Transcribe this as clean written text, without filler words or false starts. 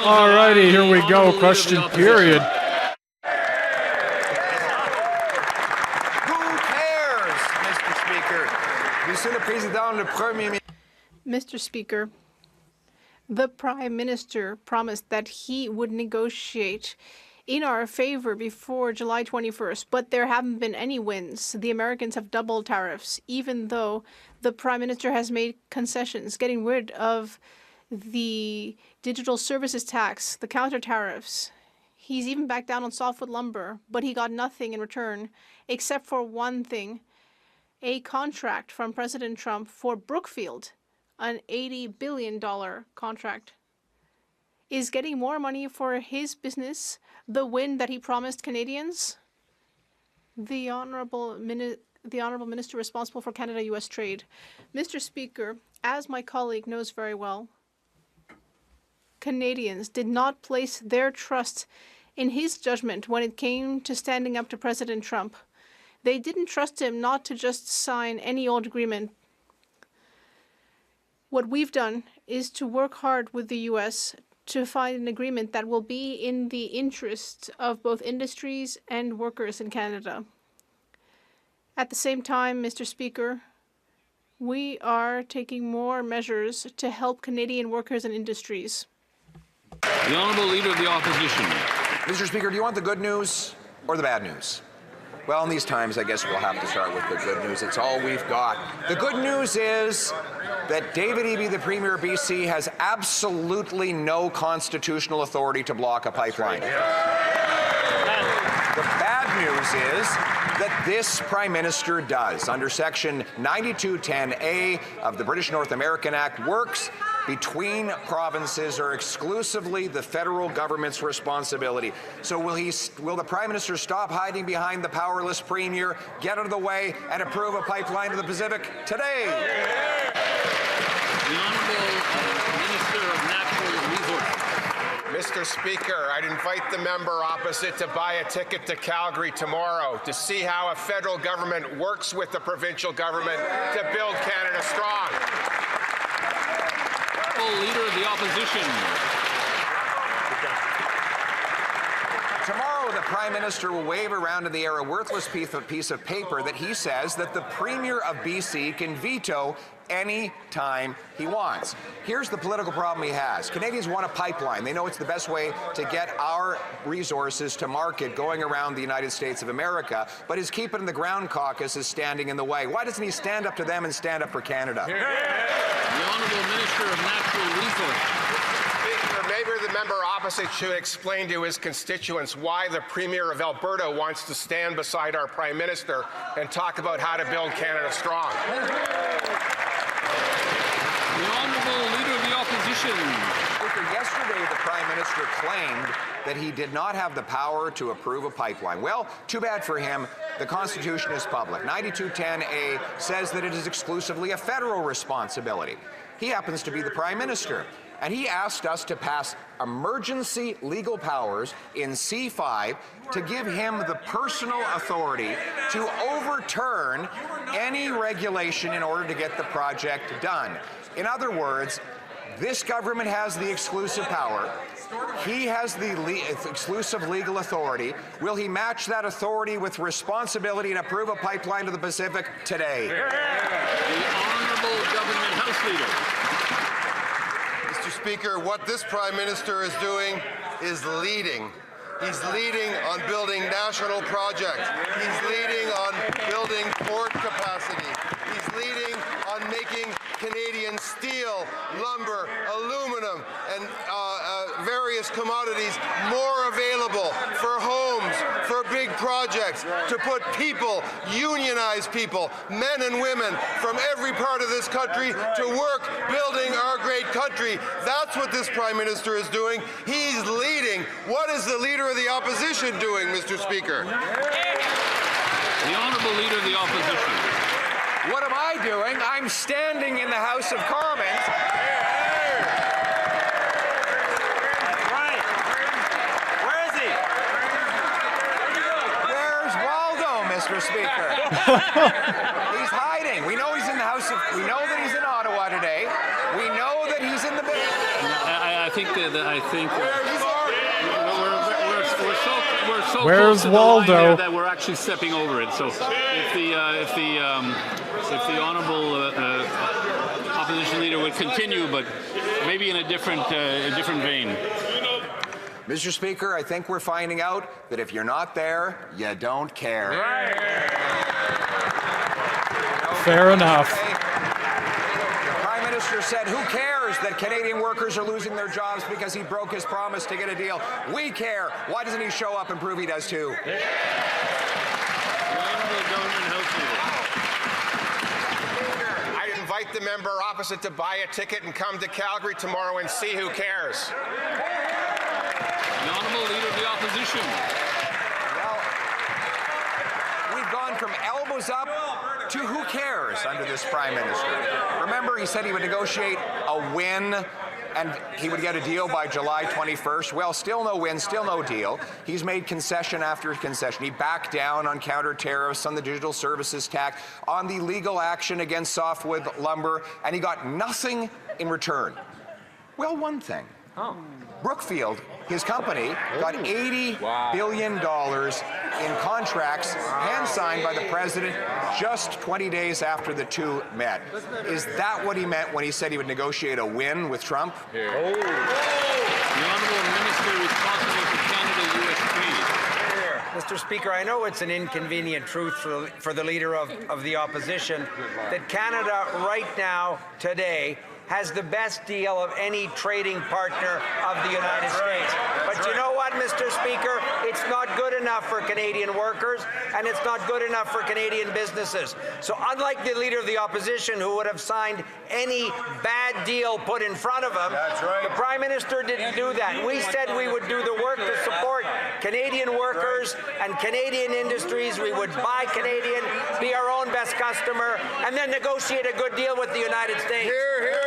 All righty, here we go. Question period. Who cares, Mr. Speaker? Monsieur le Président, le Premier ministre. Mr. Speaker, the Prime Minister promised that he would negotiate in our favor before July 21st, but there haven't been any wins. The Americans have doubled tariffs, even though the Prime Minister has made concessions, getting rid of the digital services tax, the counter tariffs. He's even backed down on softwood lumber, but he got nothing in return, except for one thing, a contract from President Trump for Brookfield, an $80 billion contract. Is getting more money for his business the win that he promised Canadians? The Honourable Minister responsible for Canada-US trade. Mr. Speaker, as my colleague knows very well, Canadians did not place their trust in his judgment when it came to standing up to President Trump. They didn't trust him not to just sign any old agreement. What we've done is to work hard with the U.S. to find an agreement that will be in the interest of both industries and workers in Canada. At the same time, Mr. Speaker, we are taking more measures to help Canadian workers and industries. The Honourable Leader of the Opposition. Mr. Speaker, do you want the good news or the bad news? Well, in these times, I guess we'll have to start with the good news. It's all we've got. The good news is that David Eby, the Premier of BC, has absolutely no constitutional authority to block a pipeline. The bad news is that this Prime Minister does. Under Section 9210A of the British North American Act, works between provinces are exclusively the federal government's responsibility. So will the Prime Minister stop hiding behind the powerless Premier, get out of the way, and approve a pipeline to the Pacific today? The Honourable Minister of Natural Resources. Mr. Speaker, I'd invite the member opposite to buy a ticket to Calgary tomorrow to see how a federal government works with the provincial government to build Canada strong. Leader of the Opposition. Tomorrow, the Prime Minister will wave around in the air a worthless piece of paper that he says that the Premier of BC can veto any time he wants. Here's the political problem he has. Canadians want a pipeline. They know it's the best way to get our resources to market going around the United States of America, but his Keep It in the Ground caucus is standing in the way. Why doesn't he stand up to them and stand up for Canada? The Honourable Minister of Natural Resources. Maybe the member opposite should explain to his constituents why the Premier of Alberta wants to stand beside our Prime Minister and talk about how to build Canada strong. The Honourable Leader of the Opposition. Yesterday, the Prime Minister claimed that he did not have the power to approve a pipeline. Well, too bad for him. The Constitution is public. 9210A says that it is exclusively a federal responsibility. He happens to be the Prime Minister, and he asked us to pass emergency legal powers in C5 to give him the personal authority to overturn any regulation in order to get the project done. In other words, this government has the exclusive power. He has the exclusive legal authority. Will he match that authority with responsibility and approve a pipeline to the Pacific today? The Honourable Government House Leader. Mr. Speaker, what this Prime Minister is doing is leading. He's leading on building national projects. He's leading on building port capacity. He's leading on making Canadian steel, lumber, aluminum, and various commodities more available for homes, for big projects, to put people, unionized people, men and women from every part of this country to work building our great country. That's what this Prime Minister is doing. He's leading. What is the Leader of the Opposition doing, Mr. Speaker? The Honourable Leader of the Opposition. What am I doing? I'm standing in the House of Commons. Right. Where is he? There's Waldo, Mr. Speaker. He's hiding. We know he's in the House of. We know that he's in Ottawa today. We know that he's in the. I I think we're so Where's close to the line Waldo? here that we're actually stepping over it. So if the honourable opposition leader would continue, but maybe in a different vein. Mr. Speaker, I think we're finding out that if you're not there, you don't care. Fair enough. The Prime Minister said, who cares that Canadian workers are losing their jobs because he broke his promise to get a deal? We care. Why doesn't he show up and prove he does too? The honourable government house leader. I invite the member opposite to buy a ticket and come to Calgary tomorrow and see who cares. The honourable leader of the opposition. Well, we've gone from elbows up to who cares under this Prime Minister. Remember, he said he would negotiate a win and he would get a deal by July 21st. Well, still no win, still no deal. He's made concession after concession. He backed down on counter tariffs, on the digital services tax, on the legal action against softwood lumber, and he got nothing in return. Well, one thing. Brookfield, his company, got $80 billion in contracts hand-signed by the president just 20 days after the two met. Is that what he meant when he said he would negotiate a win with Trump? The honourable minister responsible for Canada-U.S. trade. Mr. Speaker, I know it's an inconvenient truth for the Leader of the Opposition that Canada right now, today, has the best deal of any trading partner of the United States. But you know what, Mr. Speaker? It's not good enough for Canadian workers, and it's not good enough for Canadian businesses. So unlike the Leader of the Opposition, who would have signed any bad deal put in front of him, the Prime Minister didn't do that. We said we would do the work to support Canadian workers and Canadian industries. We would buy Canadian, be our own best customer, and then negotiate a good deal with the United States. Hear, hear.